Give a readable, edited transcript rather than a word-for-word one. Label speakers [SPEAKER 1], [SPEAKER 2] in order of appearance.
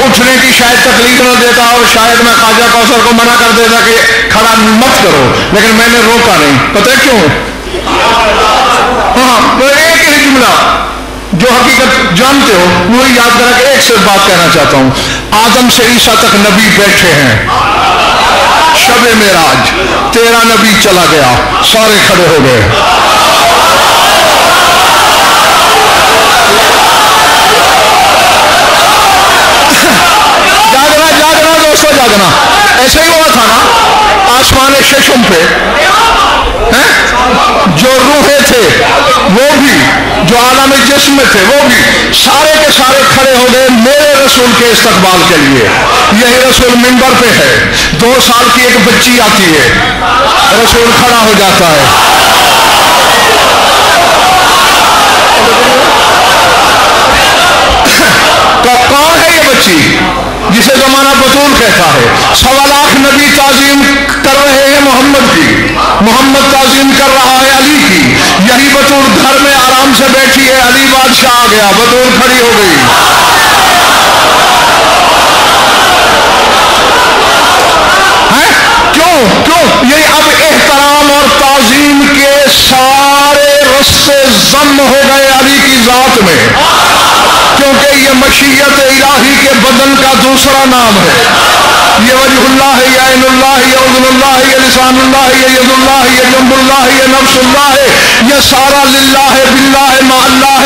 [SPEAKER 1] اٹھنے کی شاید تکلیف نہ دیتا اور شاید میں خواجہ کوثر کو منع کر دیتا کہ کھڑا مت کرو، لیکن میں نے روکا نہیں. پتہ ہے کیوں؟ ہاں ایک ہی جملہ جو حقیقت جانتے ہو وہ یاد کرا کہ ایک صرف بات کہنا چاہتا ہوں. آدم سے عیسیٰ تک نبی بیٹھے ہیں. شب معراج تیرا نبی چلا گیا، سارے کھڑے ہو گئے. جاگنا دوستو جاگنا. ایسے ہی ہوا تھا نا آسمان ششم پہ جو روحیں تھے وہ بھی، جو عالم جسم میں تھے وہ بھی، سارے کے سارے کھڑے ہو گئے میرے رسول کے استقبال کے لیے. یہی رسول منبر پہ ہے. 2 سال کی ایک بچی آتی ہے، رسول کھڑا ہو جاتا ہے. کون ہے یہ بچی جسے زمانہ بطول کہتا ہے؟ 1.25 لاکھ نبی تعظیم کر رہے ہیں محمد کی، محمد تعظیم کر رہا ہے علی کی. یہی بطول گھر میں آرام سے بیٹھی ہے، علی بادشاہ آ گیا، بطول کھڑی ہو گئی. کیوں یہ اب احترام اور تعظیم کے سارے رستے ضم ہو گئے علی کی ذات میں، کیونکہ یہ مشیت الہی کے بدن کا دوسرا نام ہے. یہ وجہ اللہ ہے، یہ عین اللہ ہے، یہ اذن اللہ ہے، یہ لسان اللہ ہے، یہ ید اللہ ہے، یہ جنب اللہ ہے، یہ نفس اللہ ہے. یہ سارا للہ ہے، باللہ ہے، مع اللہ